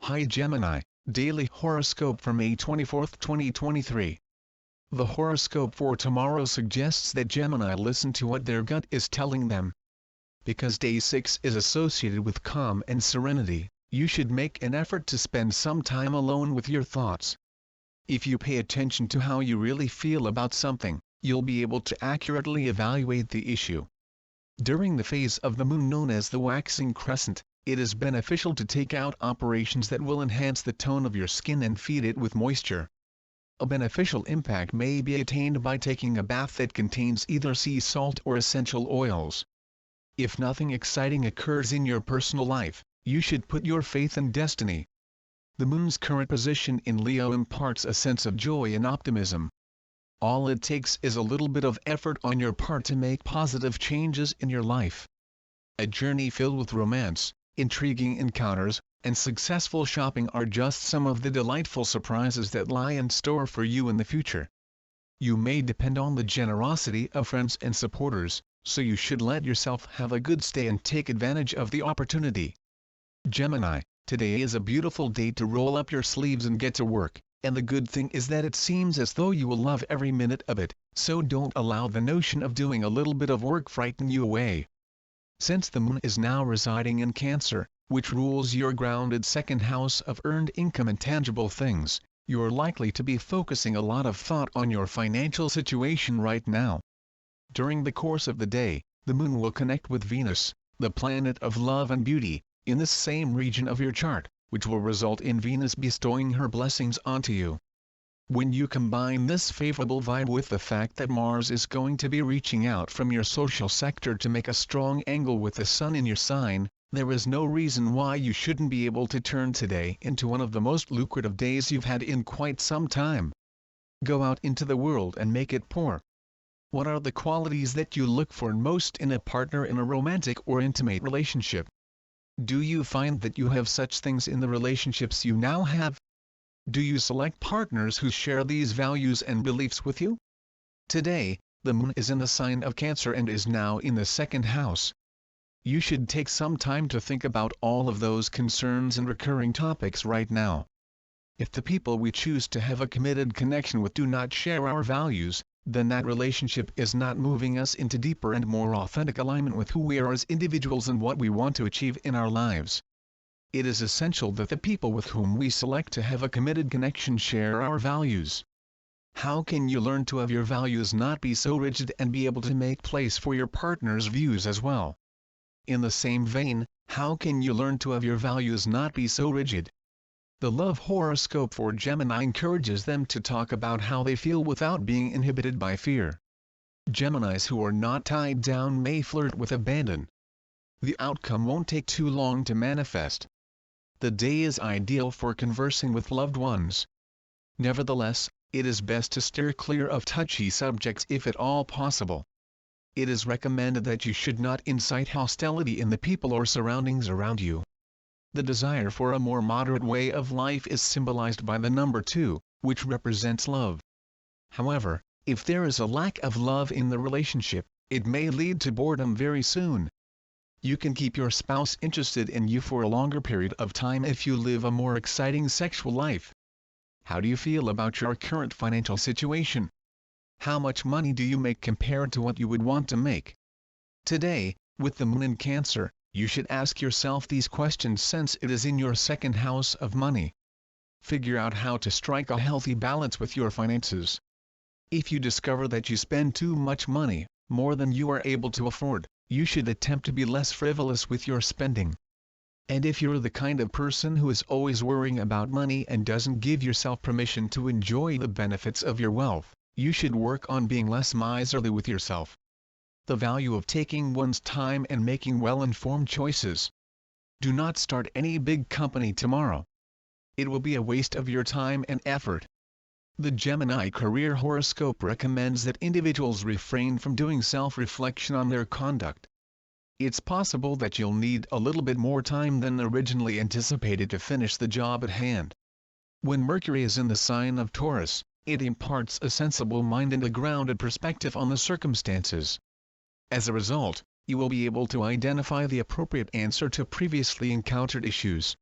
Hi Gemini, Daily Horoscope for May 24, 2023. The horoscope for tomorrow suggests that Gemini listen to what their gut is telling them. Because day 6 is associated with calm and serenity, you should make an effort to spend some time alone with your thoughts. If you pay attention to how you really feel about something, you'll be able to accurately evaluate the issue. During the phase of the moon known as the waxing crescent, it is beneficial to take out operations that will enhance the tone of your skin and feed it with moisture. A beneficial impact may be attained by taking a bath that contains either sea salt or essential oils. If nothing exciting occurs in your personal life, you should put your faith in destiny. The moon's current position in Leo imparts a sense of joy and optimism. All it takes is a little bit of effort on your part to make positive changes in your life. A journey filled with romance, intriguing encounters, and successful shopping are just some of the delightful surprises that lie in store for you in the future. You may depend on the generosity of friends and supporters, so you should let yourself have a good stay and take advantage of the opportunity. Gemini, today is a beautiful day to roll up your sleeves and get to work, and the good thing is that it seems as though you will love every minute of it, so don't allow the notion of doing a little bit of work frighten you away. Since the moon is now residing in Cancer, which rules your grounded second house of earned income and tangible things, you're likely to be focusing a lot of thought on your financial situation right now. During the course of the day, the moon will connect with Venus, the planet of love and beauty, in the same region of your chart, which will result in Venus bestowing her blessings onto you. When you combine this favorable vibe with the fact that Mars is going to be reaching out from your social sector to make a strong angle with the Sun in your sign, there is no reason why you shouldn't be able to turn today into one of the most lucrative days you've had in quite some time. Go out into the world and make it pour. What are the qualities that you look for most in a partner in a romantic or intimate relationship? Do you find that you have such things in the relationships you now have? Do you select partners who share these values and beliefs with you? Today, the moon is in the sign of Cancer and is now in the second house. You should take some time to think about all of those concerns and recurring topics right now. If the people we choose to have a committed connection with do not share our values, then that relationship is not moving us into deeper and more authentic alignment with who we are as individuals and what we want to achieve in our lives. It is essential that the people with whom we select to have a committed connection share our values. How can you learn to have your values not be so rigid and be able to make place for your partner's views as well? In the same vein, how can you learn to have your values not be so rigid? The love horoscope for Gemini encourages them to talk about how they feel without being inhibited by fear. Geminis who are not tied down may flirt with abandon. The outcome won't take too long to manifest. The day is ideal for conversing with loved ones. Nevertheless, it is best to steer clear of touchy subjects if at all possible. It is recommended that you should not incite hostility in the people or surroundings around you. The desire for a more moderate way of life is symbolized by the number 2, which represents love. However, if there is a lack of love in the relationship, it may lead to boredom very soon. You can keep your spouse interested in you for a longer period of time if you live a more exciting sexual life. How do you feel about your current financial situation? How much money do you make compared to what you would want to make? Today, with the moon in Cancer, you should ask yourself these questions since it is in your second house of money. Figure out how to strike a healthy balance with your finances. If you discover that you spend too much money, more than you are able to afford, you should attempt to be less frivolous with your spending. And if you're the kind of person who is always worrying about money and doesn't give yourself permission to enjoy the benefits of your wealth, you should work on being less miserly with yourself. The value of taking one's time and making well-informed choices. Do not start any big company tomorrow. It will be a waste of your time and effort. The Gemini career horoscope recommends that individuals refrain from doing self-reflection on their conduct. It's possible that you'll need a little bit more time than originally anticipated to finish the job at hand. When Mercury is in the sign of Taurus, it imparts a sensible mind and a grounded perspective on the circumstances. As a result, you will be able to identify the appropriate answer to previously encountered issues.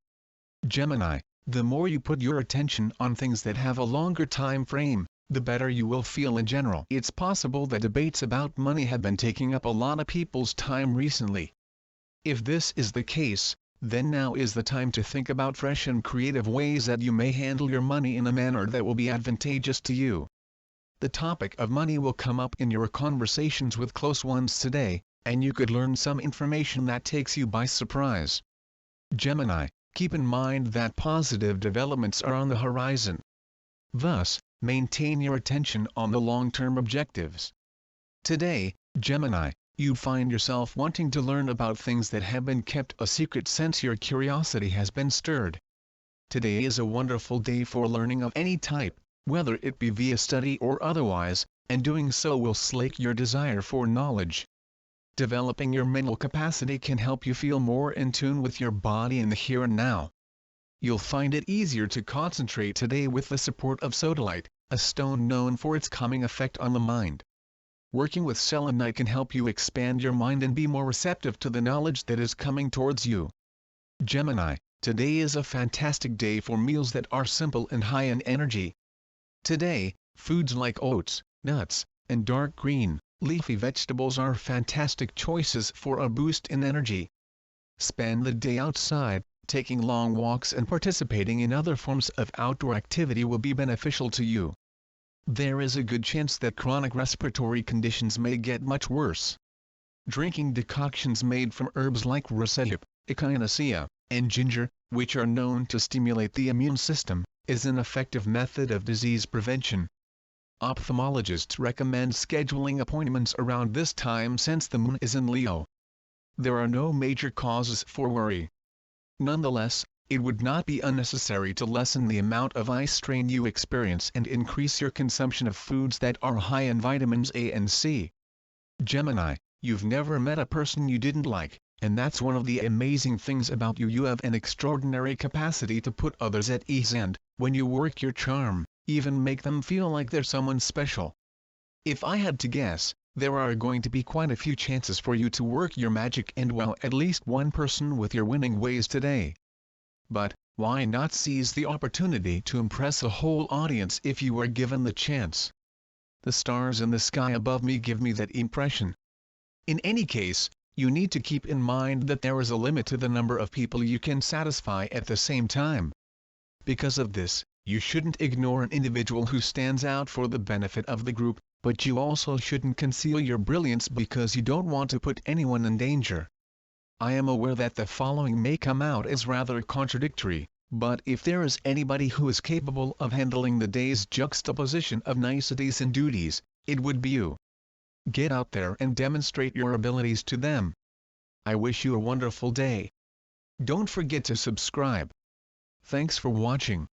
Gemini, The more you put your attention on things that have a longer time frame, the better you will feel in general. It's possible that debates about money have been taking up a lot of people's time recently. If this is the case, then now is the time to think about fresh and creative ways that you may handle your money in a manner that will be advantageous to you. The topic of money will come up in your conversations with close ones today, and you could learn some information that takes you by surprise. Gemini, keep in mind that positive developments are on the horizon. Thus, maintain your attention on the long-term objectives. Today, Gemini, you find yourself wanting to learn about things that have been kept a secret since your curiosity has been stirred. Today is a wonderful day for learning of any type, whether it be via study or otherwise, and doing so will slake your desire for knowledge. Developing your mental capacity can help you feel more in tune with your body in the here and now. You'll find it easier to concentrate today with the support of sodalite, a stone known for its calming effect on the mind. Working with selenite can help you expand your mind and be more receptive to the knowledge that is coming towards you. Gemini, today is a fantastic day for meals that are simple and high in energy. Today, foods like oats, nuts, and dark green, leafy vegetables are fantastic choices for a boost in energy. Spend the day outside, taking long walks and participating in other forms of outdoor activity will be beneficial to you. There is a good chance that chronic respiratory conditions may get much worse. Drinking decoctions made from herbs like rosehip, echinacea, and ginger, which are known to stimulate the immune system, is an effective method of disease prevention. Ophthalmologists recommend scheduling appointments around this time since the moon is in Leo. There are no major causes for worry. Nonetheless, it would not be unnecessary to lessen the amount of eye strain you experience and increase your consumption of foods that are high in vitamins A and C. Gemini, you've never met a person you didn't like, and that's one of the amazing things about you. You have an extraordinary capacity to put others at ease and, when you work your charm, even make them feel like they're someone special. If I had to guess, there are going to be quite a few chances for you to work your magic and wow at least one person with your winning ways today. But, why not seize the opportunity to impress a whole audience if you are given the chance? The stars in the sky above me give me that impression. In any case, you need to keep in mind that there is a limit to the number of people you can satisfy at the same time. Because of this, you shouldn't ignore an individual who stands out for the benefit of the group, but you also shouldn't conceal your brilliance because you don't want to put anyone in danger. I am aware that the following may come out as rather contradictory, but if there is anybody who is capable of handling the day's juxtaposition of niceties and duties, it would be you. Get out there and demonstrate your abilities to them. I wish you a wonderful day. Don't forget to subscribe. Thanks for watching.